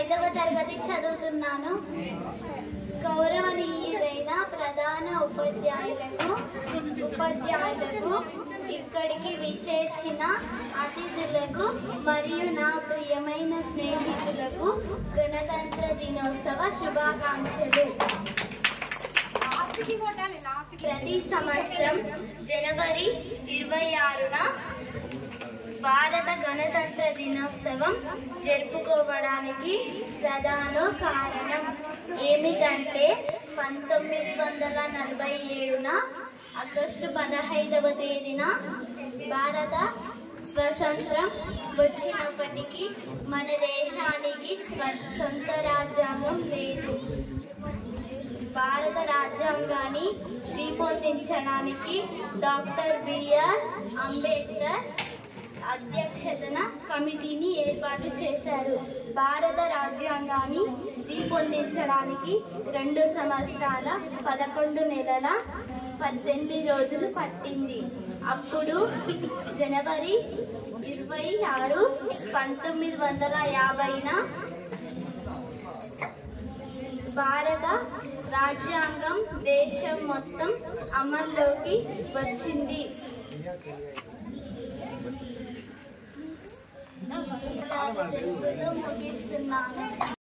5వ తరగతి చదువుతున్నాను. గౌరవనీయులైన ప్రధాన ఉపాధ్యాయులకు, ఇక్కడికి విచ్చేసిన అతిథులకు మరియు నా ప్రియమైన స్నేహితులకు గణతంత్ర దినోత్సవ శుభాకాంక్షలు. ప్రతి సంవత్సరం జనవరి 26న భారత గణతంత్ర దినోత్సవం జరుపుకోవడానికి ప్రధాన కారణం ఏమిటంటే 1947న ఆగస్టు 15వ తేదీన భారత స్వతంత్రం వచ్చినప్పటికీ మన దేశానికి సొంత రాజ్యాంగం లేదు. భారత రాజ్యాంగాన్ని రూపొందించడానికి డాక్టర్ బిఆర్ అంబేద్కర్ అధ్యక్షతన కమిటీని ఏర్పాటు చేశారు. భారత రాజ్యాంగాన్ని రూపొందించడానికి 2 సంవత్సరాల 11 నెలల 18 రోజులు పట్టింది. అప్పుడు జనవరి 26, 1950న భారత రాజ్యాంగం దేశం మొత్తం అమల్లోకి వచ్చింది. ముగిస్తున్నాను.